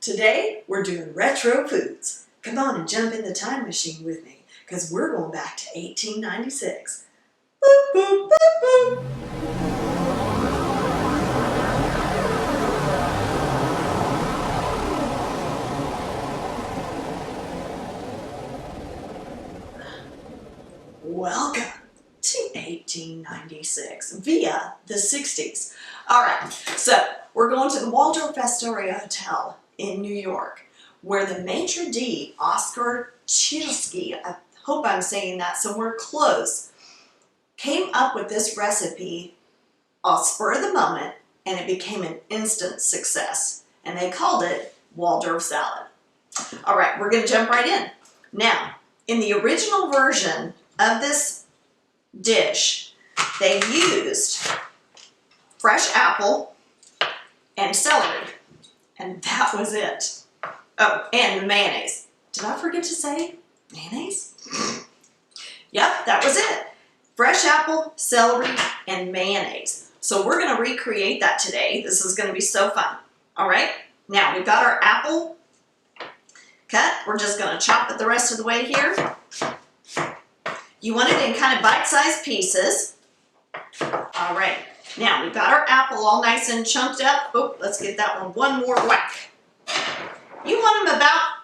Today, we're doing retro foods. Come on and jump in the time machine with me, because we're going back to 1896. Boop, boop, boop, boop. Welcome to 1896 via the 60s. All right, so we're going to the Waldorf Astoria Hotel in New York, where the maitre d', Oscar Chilsky, I hope I'm saying that somewhere close, came up with this recipe on spur of the moment, and it became an instant success. And they called it Waldorf Salad. All right, we're going to jump right in. Now, in the original version of this dish, they used fresh apple and celery, and that was it. Oh, and the mayonnaise. Did I forget to say mayonnaise? Yep, that was it. Fresh apple, celery, and mayonnaise. So we're going to recreate that today. This is going to be so fun. All right, now we've got our apple cut. We're just going to chop it the rest of the way here. You want it in kind of bite-sized pieces. All right, now we've got our apple all nice and chunked up. Oh, let's give that one more whack. You want them about,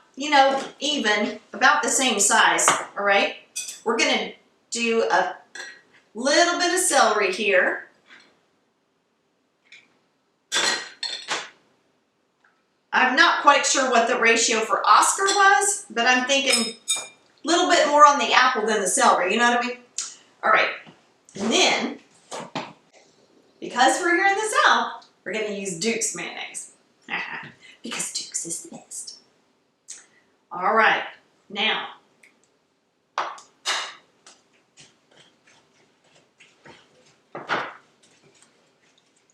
even, about the same size, all right? We're going to do a little bit of celery here. I'm not quite sure what the ratio for Oscar was, but I'm thinking a little bit more on the apple than the celery, you know what I mean? All right, and then, because we're here in the South, we're going to use Duke's mayonnaise, because Duke's is the best. All right, now,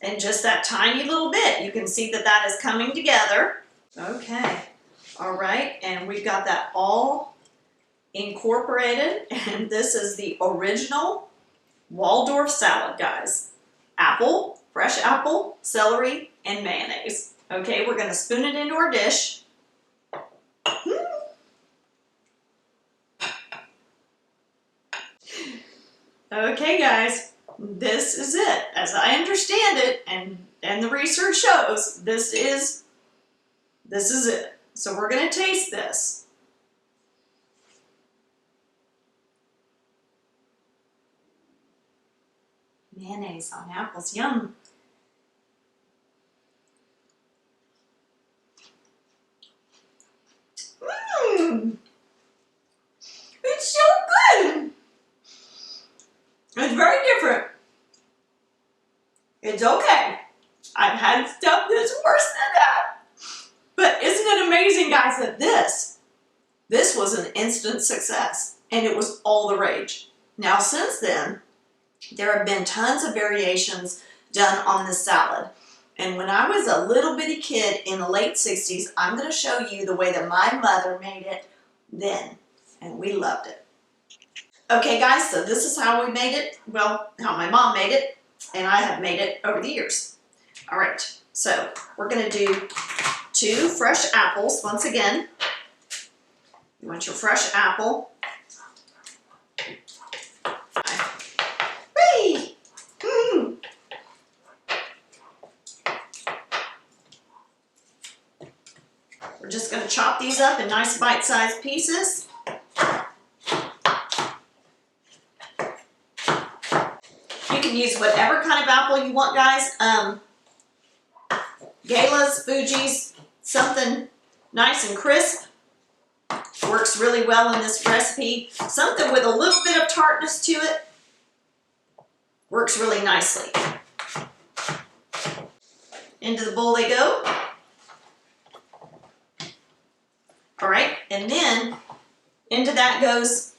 in just that tiny little bit, you can see that that is coming together. Okay, all right, and we've got that all incorporated, and this is the original Waldorf salad, guys. Apple, fresh apple, celery, and mayonnaise. Okay, we're going to spoon it into our dish. Okay, guys, this is it. As I understand it, and the research shows, this is it. So we're going to taste this. Mayonnaise on apples, yum. It's so good. It's very different. It's okay. I've had stuff that's worse than that. But isn't it amazing, guys, that this was an instant success, and it was all the rage. Now, since then, there have been tons of variations done on this salad. And when I was a little bitty kid in the late 60s, I'm going to show you the way that my mother made it then. And we loved it. Okay, guys, so this is how we made it. Well, how my mom made it, and I have made it over the years. All right, so we're going to do 2 fresh apples once again. You want your fresh apple. Whee! We're just going to chop these up in nice bite-sized pieces. You can use whatever kind of apple you want, guys. Gala's, Fuji's, something nice and crisp. Works really well in this recipe. Something with a little bit of tartness to it. Works really nicely. Into the bowl they go. All right, and then into that goes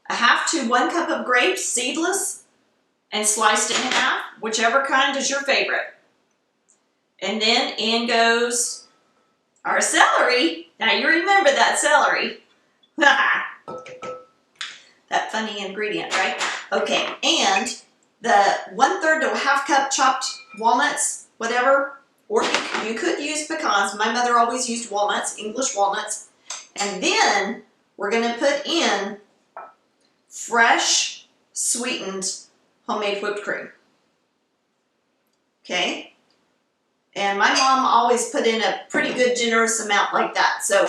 a half to 1 cup of grapes, seedless, and sliced in half, whichever kind is your favorite. And then in goes our celery. Now you remember that celery. That funny ingredient, right? Okay, and the 1/3 to a 1/2 cup chopped walnuts, whatever, or you could use pecans. My mother always used walnuts, English walnuts. And then we're gonna put in fresh, sweetened, homemade whipped cream. Okay? And my mom always put in a pretty good generous amount like that. So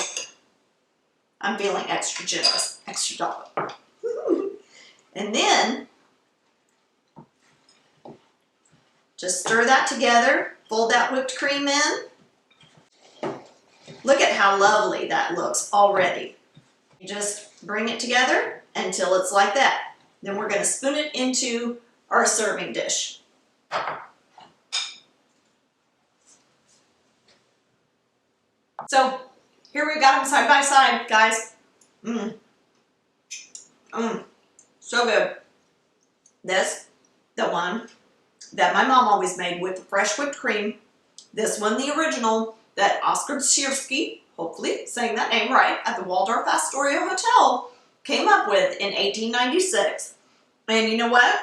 I'm feeling extra generous, extra dollop. And then just stir that together, fold that whipped cream in. Look at how lovely that looks already. You just bring it together until it's like that. Then we're gonna spoon it into our serving dish. So here we got them side by side, guys. So good. This, the one that my mom always made with the fresh whipped cream. This one, the original, that Oscar Tschirski, hopefully saying that name right, at the Waldorf Astoria Hotel came up with in 1896. And you know what?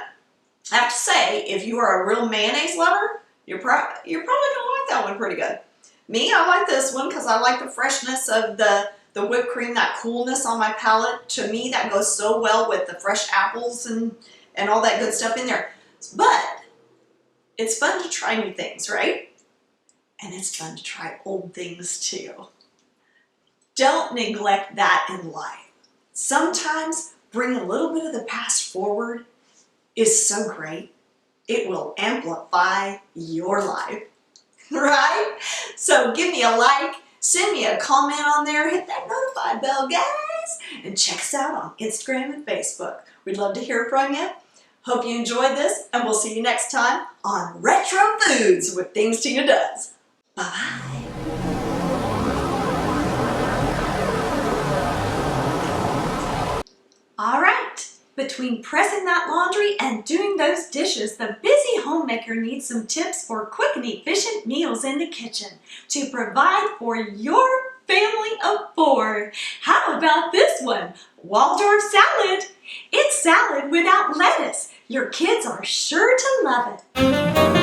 I have to say, if you are a real mayonnaise lover, you're probably gonna like that one pretty good. Me, I like this one because I like the freshness of the whipped cream, that coolness on my palate. To me, that goes so well with the fresh apples and all that good stuff in there. But it's fun to try new things, right? And it's fun to try old things too. Don't neglect that in life. Sometimes bring a little bit of the past forward is so great. It will amplify your life, right? So give me a like, send me a comment on there, hit that notify bell, guys, and check us out on Instagram and Facebook. We'd love to hear from you. Hope you enjoyed this, and we'll see you next time on Retro Foods with Things Tina Does. Bye-bye. All right, between pressing that laundry and doing those dishes, the busy homemaker needs some tips for quick and efficient meals in the kitchen to provide for your family of 4. How about this one? Waldorf Salad. It's salad without lettuce. Your kids are sure to love it.